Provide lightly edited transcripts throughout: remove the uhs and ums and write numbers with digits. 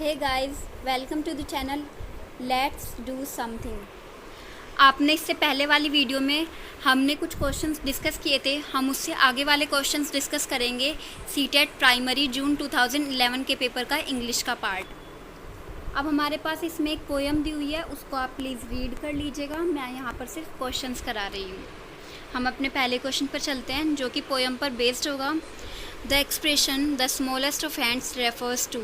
Hey guys, welcome to the channel let's do something. आपने इससे पहले वाली वीडियो में हमने कुछ क्वेश्चंस डिस्कस किए थे। हम उससे आगे वाले क्वेश्चंस डिस्कस करेंगे सीटेट प्राइमरी जून 2011 के पेपर का इंग्लिश का पार्ट। अब हमारे पास इसमें एक पोएम दी हुई है, उसको आप प्लीज़ रीड कर लीजिएगा। मैं यहाँ पर सिर्फ क्वेश्चंस करा रही हूँ। हम अपने पहले क्वेश्चन पर चलते हैं जो कि पोएम पर बेस्ड होगा। The expression the smallest of hands refers to.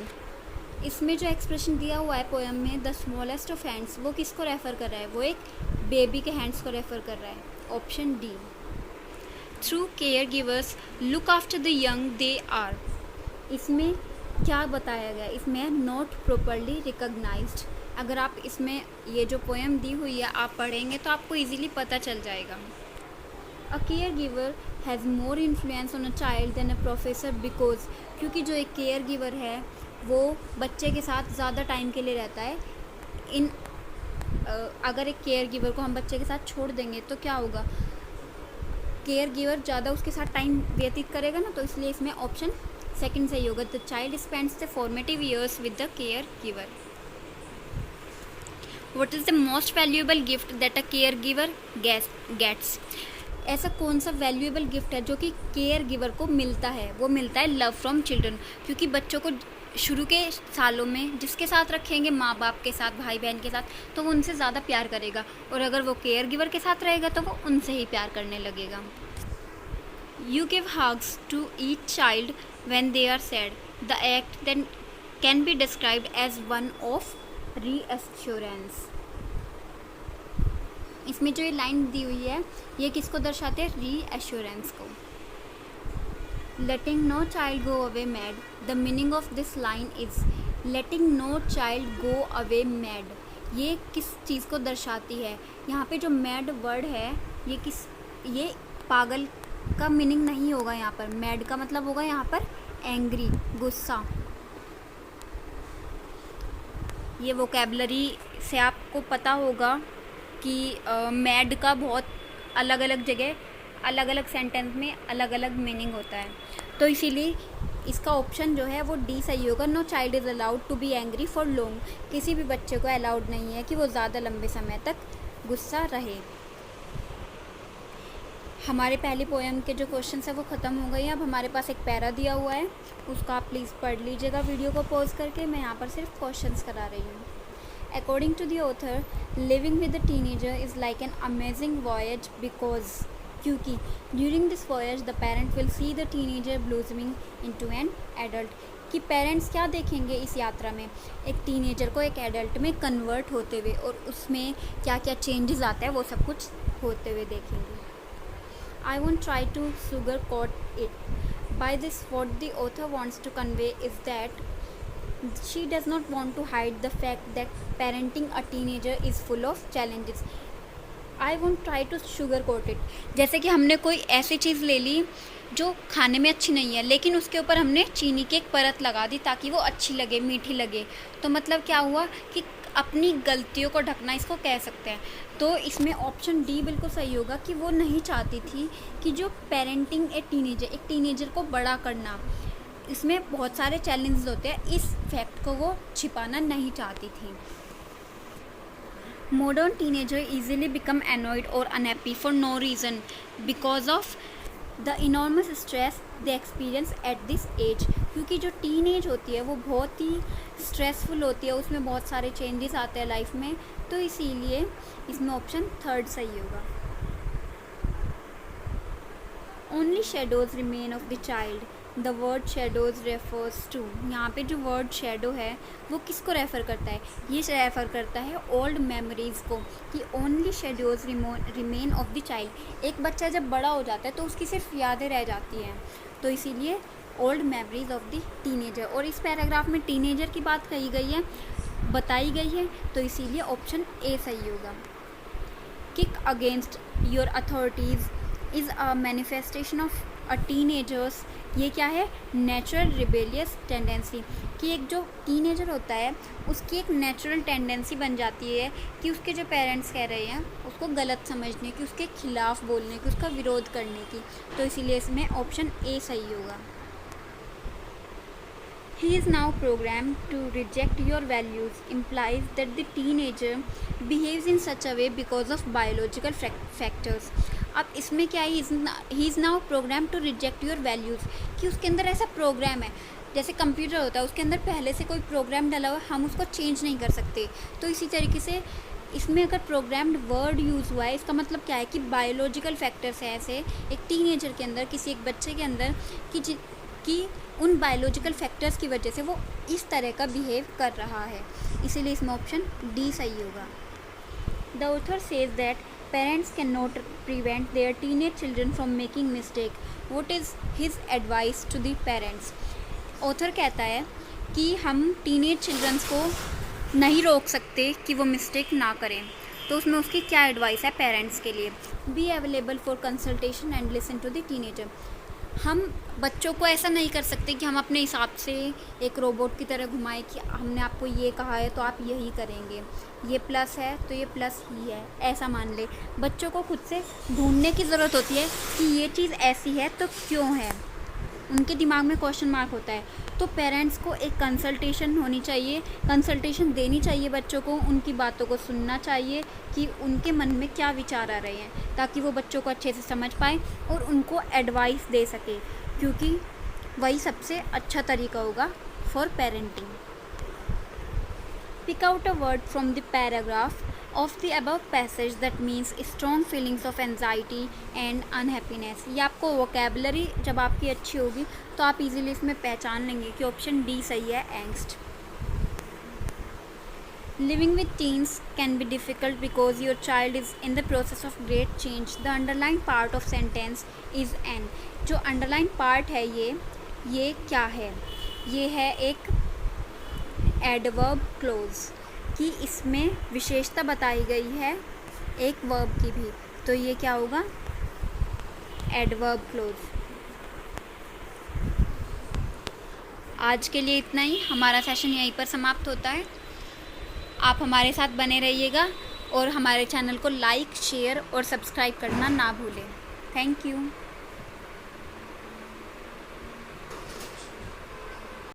इसमें जो एक्सप्रेशन दिया हुआ है पोएम में, द स्मॉलेस्ट ऑफ हैंड्स, वो किसको रेफ़र कर रहा है? वो एक बेबी के हैंड्स को रेफ़र कर रहा है। Option D. Through caregivers look after the young they are. इसमें क्या बताया गया? इसमें नॉट प्रॉपरली रिकॉग्नाइज्ड। अगर आप इसमें ये जो पोएम दी हुई है आप पढ़ेंगे तो आपको इजीली पता चल जाएगा। A caregiver has more influence on a child than a professor because, क्योंकि जो एक केयर गिवर है वो बच्चे के साथ ज़्यादा टाइम के लिए रहता है। अगर एक केयर गिवर को हम बच्चे के साथ छोड़ देंगे तो क्या होगा? केयर गिवर ज़्यादा उसके साथ टाइम व्यतीत करेगा ना, तो इसलिए इसमें ऑप्शन सेकंड सही होगा। The child spends the formative years with the caregiver. What is the most valuable gift that a caregiver gets? ऐसा कौन सा वैल्यूएबल गिफ्ट है जो कि केयर गिवर को मिलता है? वो मिलता है लव फ्रॉम चिल्ड्रन, क्योंकि बच्चों को शुरू के सालों में जिसके साथ रखेंगे, माँ बाप के साथ, भाई बहन के साथ, तो वो उनसे ज़्यादा प्यार करेगा। और अगर वो केयर गिवर के साथ रहेगा तो वो उनसे ही प्यार करने लगेगा। You give hugs to each child when they are sad. The act then can be described as one of reassurance. इसमें जो ये लाइन दी हुई है ये किसको दर्शाते हैं? रीअश्योरेंस को। Letting no child go away mad. The meaning of this line is letting no child go away mad. ये किस चीज़ को दर्शाती है? यहाँ पे जो मैड वर्ड है ये पागल का मीनिंग नहीं होगा। यहाँ पर मैड का मतलब होगा यहाँ पर एंग्री, गुस्सा। ये वोकैबलरी से आपको पता होगा कि मैड का बहुत अलग अलग जगह, अलग अलग सेंटेंस में अलग अलग मीनिंग होता है। तो इसीलिए इसका ऑप्शन जो है वो डी सही होगा। No child is allowed to be angry for long. किसी भी बच्चे को अलाउड नहीं है कि वो ज़्यादा लंबे समय तक गुस्सा रहे। हमारे पहले पोएम के जो क्वेश्चन है वो ख़त्म हो गए हैं। अब हमारे पास एक पैरा दिया हुआ है, उसको आप प्लीज़ पढ़ लीजिएगा वीडियो को पॉज करके। मैं यहाँ पर सिर्फ क्वेश्चंस करा रही हूँ। According to the author, living with a teenager is like an amazing voyage because, क्योंकि during this voyage the parent will see the teenager blossoming into an adult। कि पेरेंट्स क्या देखेंगे इस यात्रा में? एक टीनेजर को एक एडल्ट में कन्वर्ट होते हुए, और उसमें क्या क्या चेंजेस आते हैं वो सब कुछ होते हुए देखेंगे। I won't try to sugarcoat it. By this, what the author wants to convey is that she does not want to hide the fact that parenting a teenager is full of challenges. I won't try to sugarcoat it. जैसे कि हमने कोई ऐसी चीज़ ले ली जो खाने में अच्छी नहीं है, लेकिन उसके ऊपर हमने चीनी की एक परत लगा दी ताकि वो अच्छी लगे, मीठी लगे। तो मतलब क्या हुआ कि अपनी गलतियों को ढकना, इसको कह सकते हैं। तो इसमें ऑप्शन डी बिल्कुल सही होगा कि वो नहीं चाहती थी कि जो पेरेंटिंग एक टीनेजर को बड़ा करना, इसमें बहुत सारे चैलेंजेस होते हैं, इस फैक्ट को वो छिपाना नहीं चाहती थी। Modern teenager easily become annoyed और unhappy for no reason because of the enormous stress they experience at this age. क्योंकि जो टीन एज होती है वो बहुत ही स्ट्रेसफुल होती है, उसमें बहुत सारे चेंजेस आते हैं लाइफ में। तो इसीलिए इसमें ऑप्शन थर्ड सही होगा। Only shadows remain of the child. The word shadows refers to. यहाँ पे जो वर्ड शेडो है वो किसको रेफ़र करता है? ये रेफ़र करता है ओल्ड मेमोरीज़ को, कि only shadows remain of the child. एक बच्चा जब बड़ा हो जाता है तो उसकी सिर्फ यादें रह जाती हैं, तो इसीलिए old memories of the teenager. और इस पैराग्राफ में टीनेजर की बात कही गई है, बताई गई है, तो इसीलिए ऑप्शन ए सही होगा। Kick against your authorities is a manifestation of a teenagers. ये क्या है? Natural rebellious tendency. कि एक जो टीनेजर होता है उसकी एक नेचुरल टेंडेंसी बन जाती है कि उसके जो पेरेंट्स कह रहे हैं उसको गलत समझने की, उसके खिलाफ बोलने की, उसका विरोध करने की। तो इसीलिए इसमें ऑप्शन ए सही होगा। He is now programmed to reject your values implies that the teenager behaves in such a way because of biological factors. अब इसमें क्या है, he is now programme to reject your values, कि उसके अंदर ऐसा प्रोग्राम है, जैसे कंप्यूटर होता है उसके अंदर पहले से कोई प्रोग्राम डला हुआ है, हम उसको चेंज नहीं कर सकते। तो इसी तरीके से इसमें अगर प्रोग्राम्ड वर्ड यूज़ हुआ है, इसका मतलब क्या है कि बायोलॉजिकल फैक्टर्स है ऐसे एक टीनेजर के अंदर, किसी एक बच्चे के अंदर, कि उन बायोलॉजिकल फैक्टर्स की वजह से वो इस तरह का बिहेव कर रहा है। इसीलिए इसमें ऑप्शन डी सही होगा। The author says that parents can not prevent their teenage children from making mistake, what is his advice to the parents. Author कहता है कि हम टीनेज चिल्ड्रंस को नहीं रोक सकते कि वो मिस्टेक ना करें, तो उसमें उसकी क्या एडवाइस है पेरेंट्स के लिए। Be available for consultation and listen to the teenager. हम बच्चों को ऐसा नहीं कर सकते कि हम अपने हिसाब से एक रोबोट की तरह घुमाएं कि हमने आपको ये कहा है तो आप यही करेंगे, ये प्लस है तो ये प्लस ही है, ऐसा मान ले। बच्चों को खुद से ढूंढने की ज़रूरत होती है कि ये चीज़ ऐसी है तो क्यों है, उनके दिमाग में क्वेश्चन मार्क होता है। तो पेरेंट्स को एक कंसल्टेशन होनी चाहिए, कंसल्टेशन देनी चाहिए बच्चों को, उनकी बातों को सुनना चाहिए कि उनके मन में क्या विचार आ रहे हैं, ताकि वो बच्चों को अच्छे से समझ पाए और उनको एडवाइस दे सके, क्योंकि वही सबसे अच्छा तरीका होगा for parenting. Pick out a word from the paragraph of the above passage that means strong feelings of anxiety and unhappiness। ये आपको वोकेबलरी जब आपकी अच्छी होगी तो आप इजीली इसमें पहचान लेंगे कि ऑप्शन डी सही है, angst. Living with teens can be difficult because your child is in the process of great change. The underlined part of sentence is an। जो underlined part है ये क्या है, ये है एक adverb clause, कि इसमें विशेषता बताई गई है एक वर्ब की भी, तो ये क्या होगा, एडवर्ब क्लोज। आज के लिए इतना ही, हमारा सेशन यहीं पर समाप्त होता है। आप हमारे साथ बने रहिएगा और हमारे चैनल को लाइक, शेयर और सब्सक्राइब करना ना भूलें। Thank you.